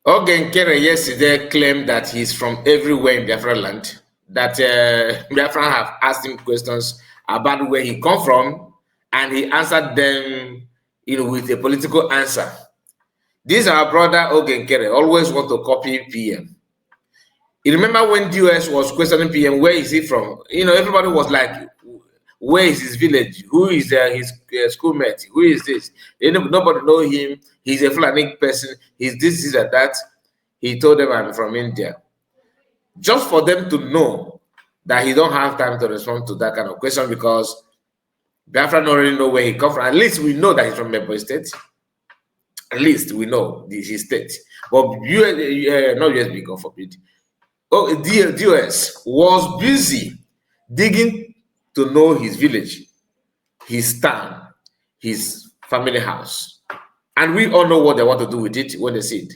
Nkere yesterday claimed that he's from everywhere in Biafra land, that Biafra have asked him questions about where he come from, and he answered them, with a political answer. This our brother Nkere always want to copy PM. You remember when DOS was questioning PM, where is he from? Everybody was like, where is his village? Who is his schoolmate? Who is this? Nobody know him. He's a Fulani person. He's this, is that. He told them, I'm from India. Just for them to know that he don't have time to respond to that kind of question, because Bafra don't really know where he come from. At least we know that he's from Mebo State. At least we know his state. But not USB, God forbid. DOS was busy digging to know his village, his town, his family house. And we all know what they want to do with it when they see it.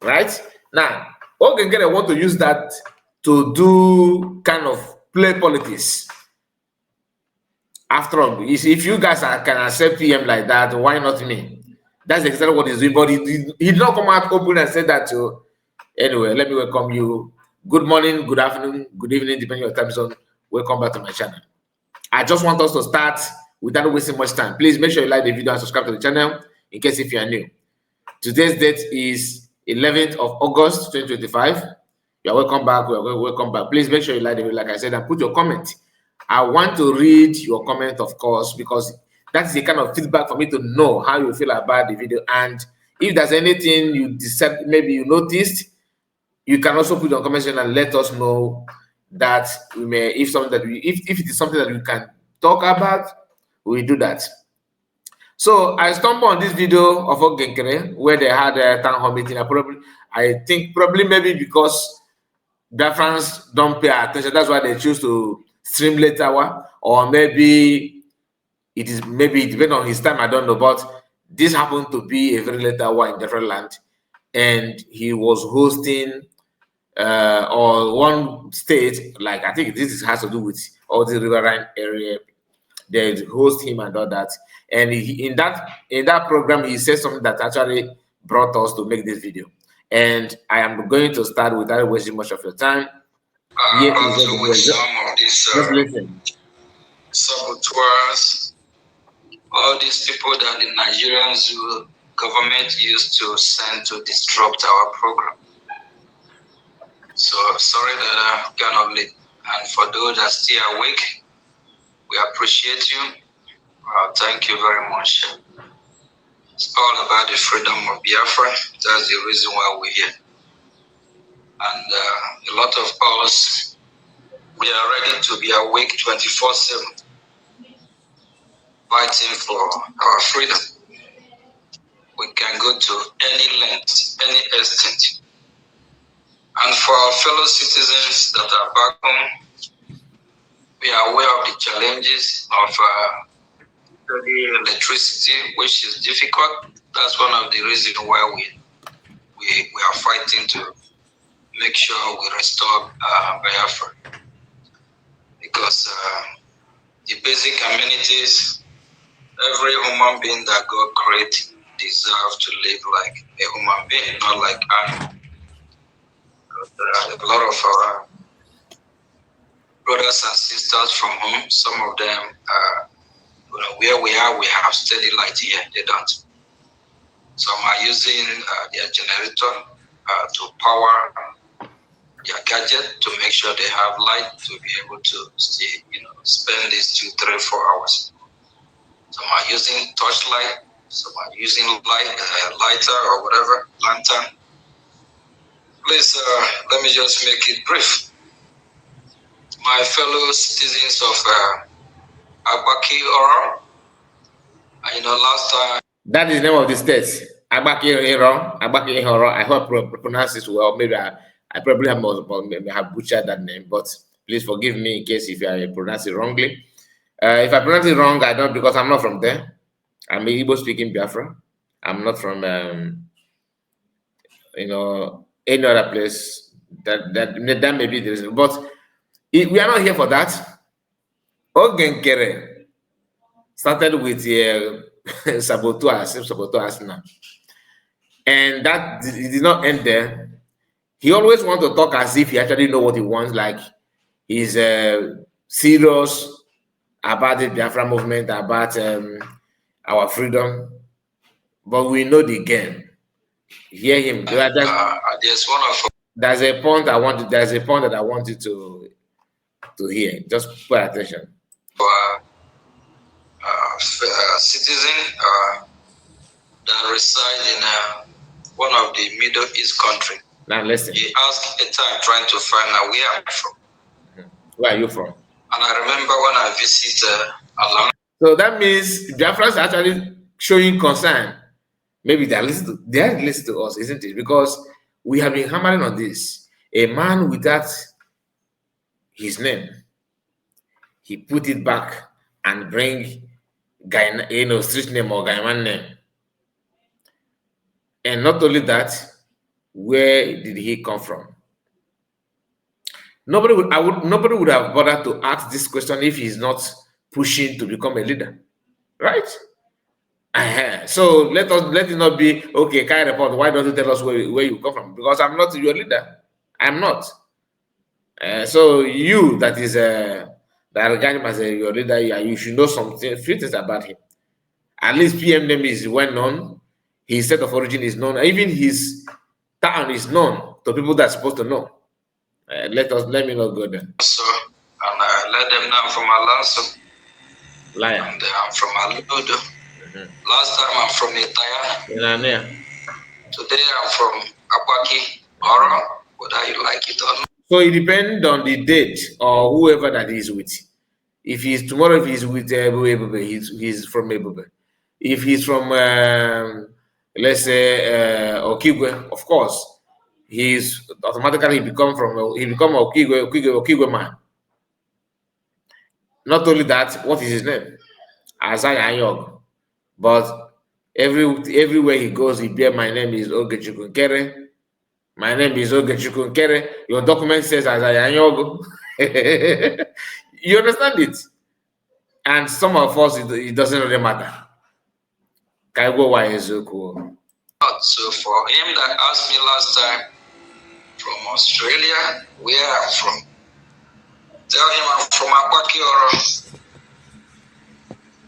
Right? Now, Nkere want to use that to do kind of play politics. After all, if you guys can accept PM like that, why not me? That's exactly what he's doing. But he did not come out open and say that to. Anyway, let me welcome you. Good morning, good afternoon, good evening, depending on your time zone. Welcome back to my channel. I just want us to start without wasting much time. Please make sure you like the video and subscribe to the channel in case if you are new. Today's date is 11th of August 2025. You are welcome back. We are welcome back. Please make sure you like the video, like I said, and put your comment. I want to read your comment, of course, because that's the kind of feedback for me to know how you feel about the video. And if there's anything you decide, maybe you noticed, you can also put your comment section and let us know that we may, if it is something that we can talk about, we do that. So I stumbled on this video of Nkere where they had a town hall meeting. I think probably maybe because Biafrans don't pay attention, that's why they choose to stream later, or maybe it depends on his time. I don't know, but this happened to be a very late hour in different land, and he was hosting or one state, like I think this has to do with all the riverine area. They host him and all that. And in that program, he said something that actually brought us to make this video. And I am going to start without wasting much of your time. Also with some of these saboteurs, all these people that the Nigerian government used to send to disrupt our program. So sorry that I'm kind of late. And for those that are still awake, we appreciate you. Thank you very much. It's all about the freedom of Biafra. That's the reason why we're here. And a lot of us, we are ready to be awake 24/7, fighting for our freedom. We can go to any length, any extent. And for our fellow citizens that are back home, we are aware of the challenges of the electricity, which is difficult. That's one of the reasons why we are fighting to make sure we restore Biafra. Because the basic amenities, every human being that God created deserves to live like a human being, not like animal. A lot of our brothers and sisters from home, some of them, where we are, we have steady light here, they don't. Some are using their generator to power their gadget to make sure they have light to be able to stay, spend these 2, 3, 4 hours. Some are using torchlight, some are using lighter or whatever, lantern. Please, let me just make it brief. My fellow citizens of Agbaki Oro, last time. That is the name of the state. Agbaki Oro. I hope I pronounce it well. Maybe I probably have butchered that name, but please forgive me in case if I pronounce it wrongly. If I pronounce it wrong, I don't, because I'm not from there. I'm an Igbo speaking Biafra. I'm not from any other place that may be the reason. But we are not here for that. Nkere started with Sabotage now. And that it did not end there. He always wants to talk as if he actually know what he wants, like he's serious about the Biafra movement, about our freedom. But we know the game. Hear him. There's one of There's a point I want. There's a point that I want you to hear. Just pay attention. our citizen that reside in one of the Middle East country. Now listen. He asked a time trying to find out where I'm from. Where are you from? And I remember when I visit Atlanta. So that means Biafrans are actually showing concern. Maybe they are listening to us, isn't it? Because we have been hammering on this. A man without his name, he put it back and bring guy, street name or guyman name. And not only that, where did he come from? Nobody would have bothered to ask this question if he's not pushing to become a leader, right? So let it not be okay. Kai report. Why don't you tell us where you come from? Because I'm not your leader. I'm not. So you that is that regard him as your leader, you should know few things about him. At least PM name is well known. His set of origin is known. Even his town is known to people that are supposed to know. Let me not go there. So, and I let them know I'm from Alonso. Liar. And I'm from Aludo. Last time I'm from Itaya. Today I'm from Akwaki, Oro, whether you like it or not. So it depends on the date or whoever that is with. If he's tomorrow, if he's with Ebube, he's from Ebube. If he's from let's say Okigwe, of course, he's automatically become Okigwe man. Not only that, what is his name? Azai Anyog. But everywhere he goes, he bear my name is Ogechukwu Nkere. My name is Ogechukwu Nkere. Your document says Azai Anyog. You understand it? And some of us, it doesn't really matter. So for him that asked me last time from Australia, where I'm from, tell him I'm from Akwaki Oro.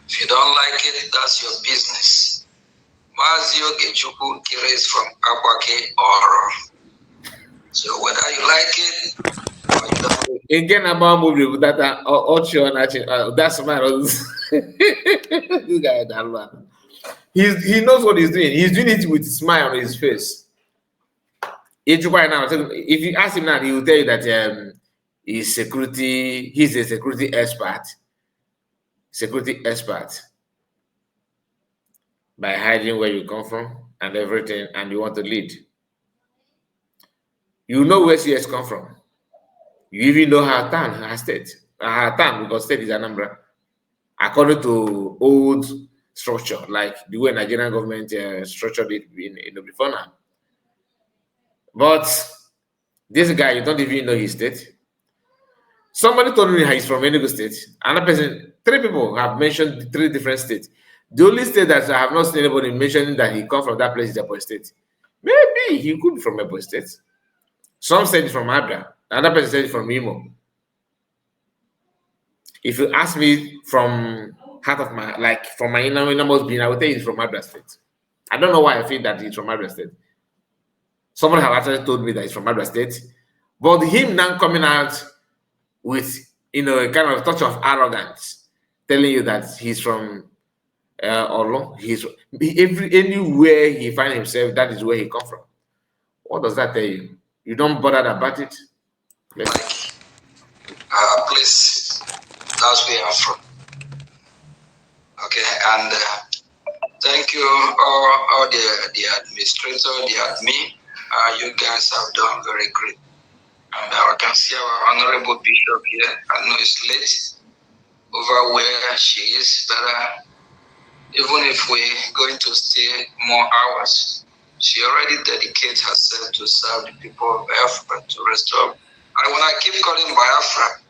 If you don't like it, that's your business. Mazio Ogechukwu Nkere is from Akwaki Oro. So whether you like it or you don't. Again, about movie with that that's man. This guy, that man. He knows what he's doing. He's doing it with a smile on his face. If you ask him now, he will tell you that he's a security expert. Security expert by hiding where you come from and everything, and you want to lead. You know where CS come from. You even know her town, her state. Her town, because state is Anambra. According to old structure, like the way Nigerian government structured it before now. But this guy, you don't even know his state. Somebody told me he's from Enugu State. Another person, 3 people have mentioned 3 different states. The only state that I have not seen anybody mentioning that he comes from that place is Ebonyi State. Maybe he could be from Ebonyi State. Some said it's from Abia. Another person said it's from Imo. If you ask me from heart of my, like from my innermost being, I would say he's from Abia State. I don't know why I feel that he's from Abia State. Someone have actually told me that he's from Abia State. But him now coming out with a kind of touch of arrogance, telling you that he's from Olo, anywhere he finds himself, that is where he comes from. What does that tell you? You don't bother about it. Place, that's where I'm from. Okay, and thank you all the administrator, the admin. You guys have done very great. And I can see our honorable bishop here. I know it's late over where she is, but even if we're going to stay more hours, she already dedicated herself to serve the people of Bafra, to restore. And when I keep calling Bafra,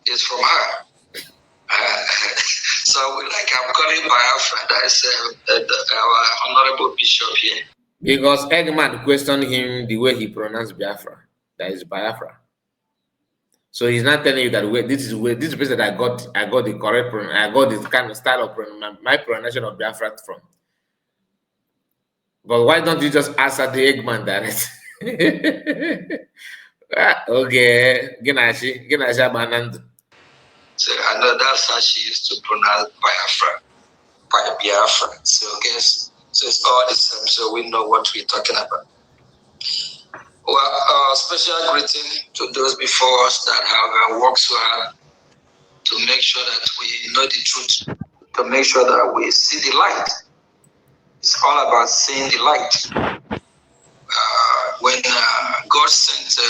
it's from her. So I'm calling Bafra. That's our honorable bishop here. Because Eggman questioned him the way he pronounced Biafra. That is Biafra. So he's not telling you that this is the place that I got the correct I got this kind of style of my pronunciation of Biafra from. But why don't you just answer the Eggman direct? Okay, Ginashi Banand. So I know that's how she used to pronounce Biafra. So guess so it's all the same. So we know what we're talking about. Well, special greeting to those before us that have worked so hard to make sure that we know the truth, to make sure that we see the light. It's all about seeing the light. When God sent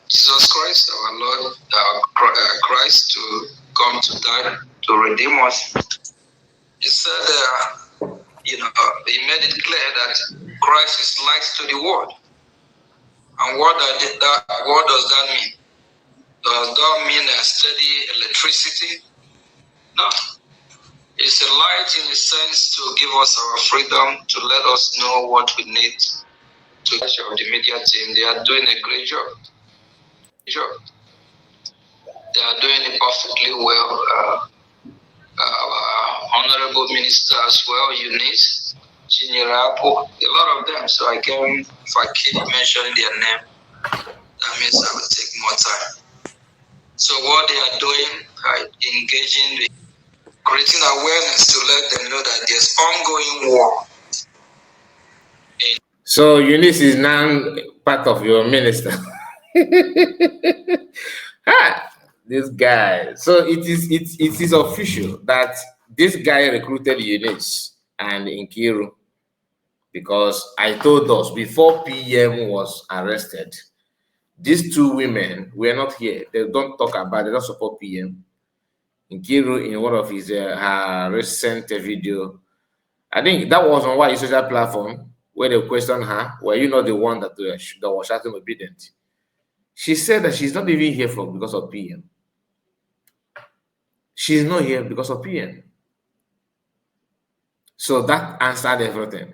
Jesus Christ, our Lord, Christ, to come to die, to redeem us, he said, he made it clear that Christ is light to the world. And what does that mean? Does that mean a steady electricity? No. It's a light in a sense to give us our freedom, to let us know what we need. To the media team, they are doing a great job. They are doing it perfectly well. Our honorable minister as well, Eunice, Chinyerapo, a lot of them. So if I keep mentioning their name, that means I will take more time. So what they are doing, engaging with creating awareness to let them know that there's ongoing war. So Eunice is now part of your minister. This guy. So it is official that this guy recruited Eunice and Nkere, because I told us before PM was arrested, these two women were not here. They don't talk about it, they don't support PM. Nkere, in one of his her recent video, I think that was on one social platform where they questioned her, were you not the one that was shouting obedient? She said that she's not even here because of PM. She's not here because of PM. So that answered everything.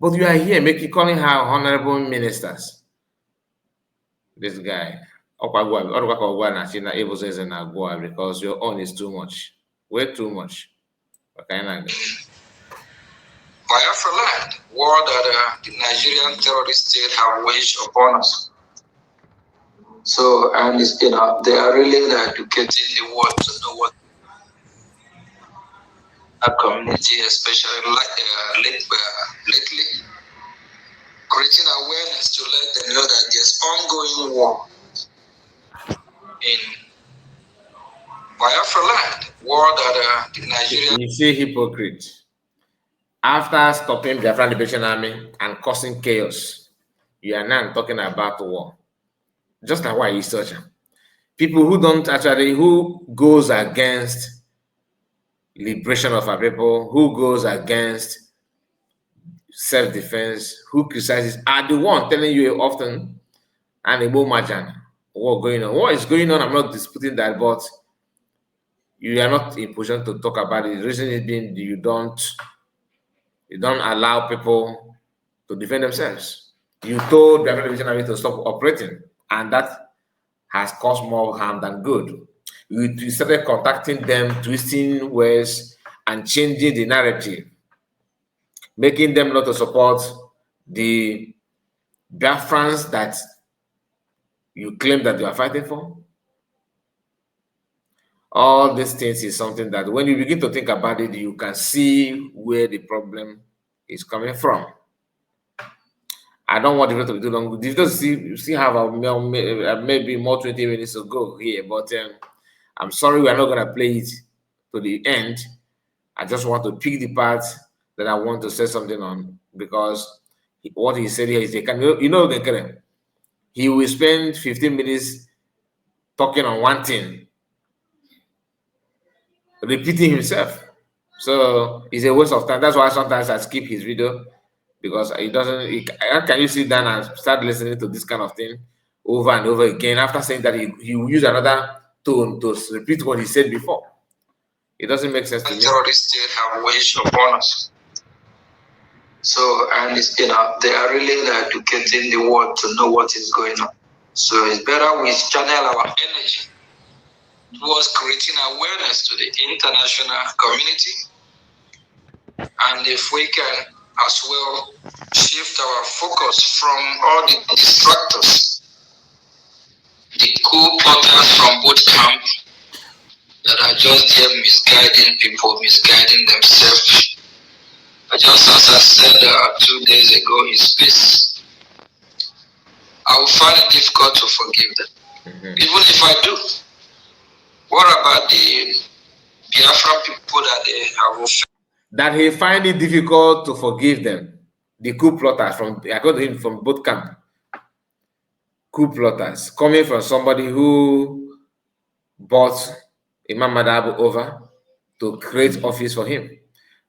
But you are here calling her honorable ministers. This guy. Because your own is too much. Way too much. Biafra land, war that the Nigerian terrorist state have waged upon us. So, and they are really educating the world to know what our community, especially lately, creating awareness to let them know that there's ongoing war in Biafra land, war that the Nigerian. You see, hypocrite. After stopping the Biafran Liberation Army and causing chaos, you are now talking about war. Just like why you search people who goes against liberation of our people, who goes against self-defense, who criticizes, are the one telling you often, and a majan, what going on. What is going on? I'm not disputing that, but you are not in position to talk about it. The reason is being you don't allow people to defend themselves. You told the African Army to stop operating, and that has caused more harm than good. You started contacting them, twisting words, and changing the narrative, making them not to support the Biafrans that you claim that you are fighting for. All these things is something that when you begin to think about it, you can see where the problem is coming from. I don't want the video to be too long. You still have maybe more 20 minutes to go here, but I'm sorry we're not going to play it to the end. I just want to pick the part that I want to say something on, because what he said here is Nkere, he will spend 15 minutes talking on one thing, repeating himself. So it's a waste of time. That's why sometimes I skip his video, because how can you sit down and start listening to this kind of thing over and over again after saying that he will use another tone to repeat what he said before? It doesn't make sense to me. Terrorist state have waged upon us. So, and it's, they are really educating the world to know what is going on. So it's better we channel our energy towards creating awareness to the international community. And if we can as well shift our focus from all the distractors, the coup plotters from both camps that are just there misguiding people, misguiding themselves. Just as I said 2 days ago in space, I will find it difficult to forgive them. Even if I do, what about the Biafra people that they have offended? That he find it difficult to forgive them. The coup plotters from, according to him, from both camps. Coup plotters coming from somebody who bought Imam Madab over to create office for him.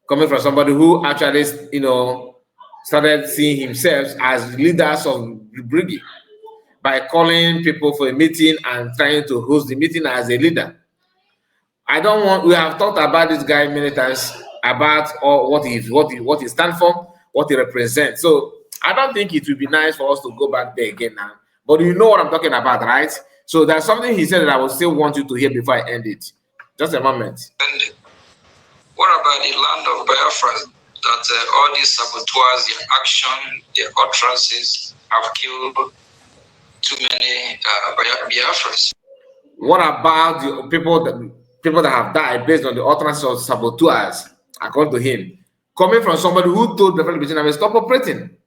Coming from somebody who actually, started seeing himself as leaders of Brigade by calling people for a meeting and trying to host the meeting as a leader. We have talked about this guy many times about what he stands for, what he represents. So I don't think it would be nice for us to go back there again now. But you know what I'm talking about, right? So there's something he said that I will still want you to hear before I end it. Just a moment. What about the land of Biafra? That all these saboteurs, their action, their utterances have killed too many Biafrans. What about the people that have died based on the utterances of saboteurs, according to him, coming from somebody who told the Federal stop operating,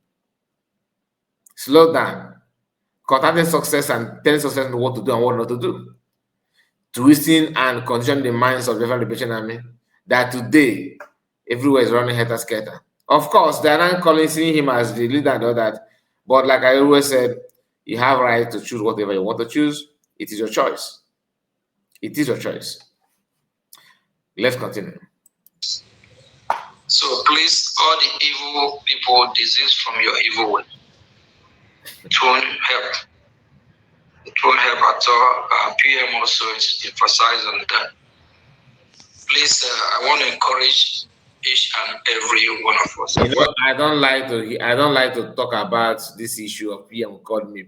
slow down, contacting success and telling success what to do and what not to do, twisting and conditioning the minds of the Federal Liberation Army that today everywhere is running helter-skelter. Of course, they are not seeing him as the leader and all that, but like I always said, you have right to choose whatever you want to choose. It is your choice. It is your choice. Let's continue. So please, all the evil people, desist from your evil way. It won't help. It won't help at all. PM also is emphasized on that. Please, I want to encourage each and every one of us. I don't like to talk about this issue of PM called me,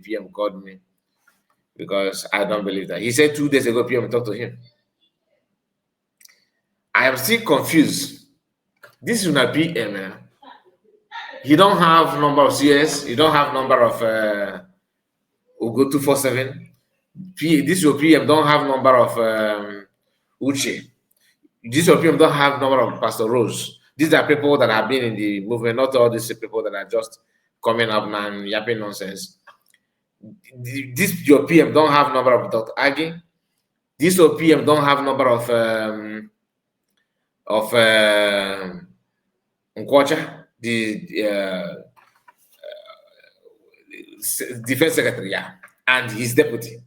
because I don't believe that. He said 2 days ago PM talked to him. I am still confused. This is not PM, man. He don't have number of CS. You don't have number of Ugo 247. This your PM don't have number of Uche. This your PM don't have number of Pastor Rose. These are people that have been in the movement, not all these people that are just coming up now and yapping nonsense. This your PM don't have number of Dr. Agi. This your PM don't have number of Nkwacha, the defense secretary, yeah, and his deputy.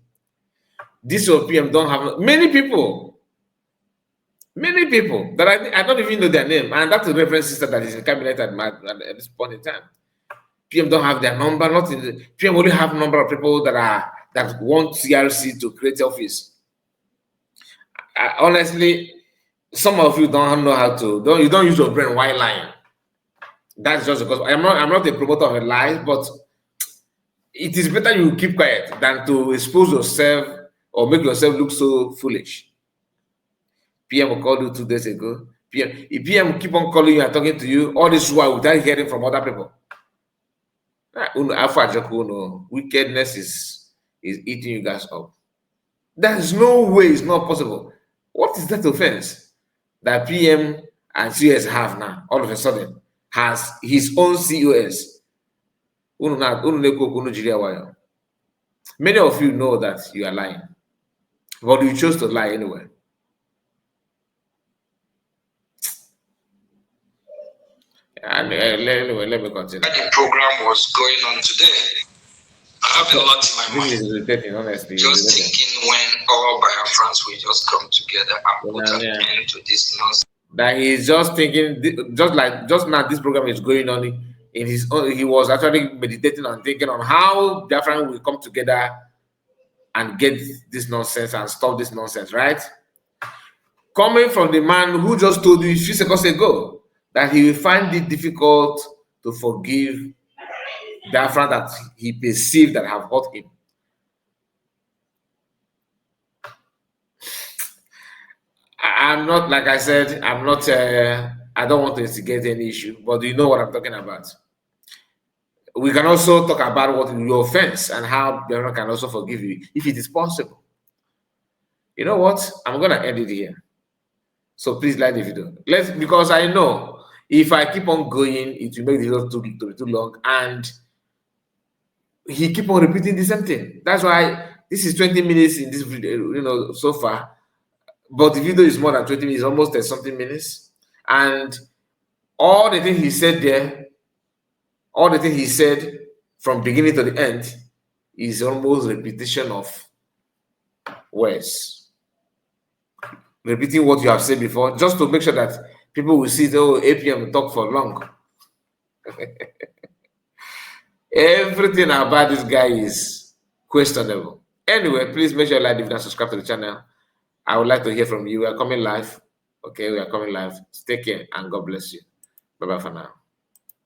This OPM don't have many people that I don't even know their name, and that's the reference sister that is in cabinet at this point in time. PM don't have their number. Not in the PM only have number of people that want CRC to create office. Honestly, some of you don't know how to. You don't use your brain while lying. That's just because I'm not a promoter of a lie, but it is better you keep quiet than to expose yourself or make yourself look so foolish. PM will call you 2 days ago. If PM keep on calling you and talking to you all this while without hearing from other people, wickedness is eating you guys up. There is no way it's not possible. What is that offense that PM and CS have now? All of a sudden, has his own COS. Many of you know that you are lying, but you chose to lie anyway. And anyway, let me continue. The program was going on today. I have a lot in my mind. This is irritating, honestly. Just thinking when all Biafrans will just come together and put an end to this nonsense. That he's just thinking, just now this program is going on in his own. He was actually meditating and thinking on how Biafran will come together and get this nonsense and stop this nonsense, right? Coming from the man who just told you a few seconds ago that he will find it difficult to forgive Bafra that he perceived that have hurt him. I'm not, like I said, I'm not, I don't want to instigate any issue, but you know what I'm talking about. We can also talk about what your offense and how Bafra can also forgive you if it is possible. You know what? I'm going to end it here. So please like the video. Because I know if I keep on going, it will make the video too long, and he keep on repeating the same thing. That's why this is 20 minutes in this video, so far. But the video is more than 20 minutes, almost 30-something minutes. And all the things he said there, all the things he said from beginning to the end is almost repetition of words. Repeating what you have said before, just to make sure that people will see, oh, APM talk for long. Everything about this guy is questionable. Anyway, please make sure you like the video and subscribe to the channel. I would like to hear from you. We are coming live. Okay, we are coming live. Take care and God bless you. Bye-bye for now.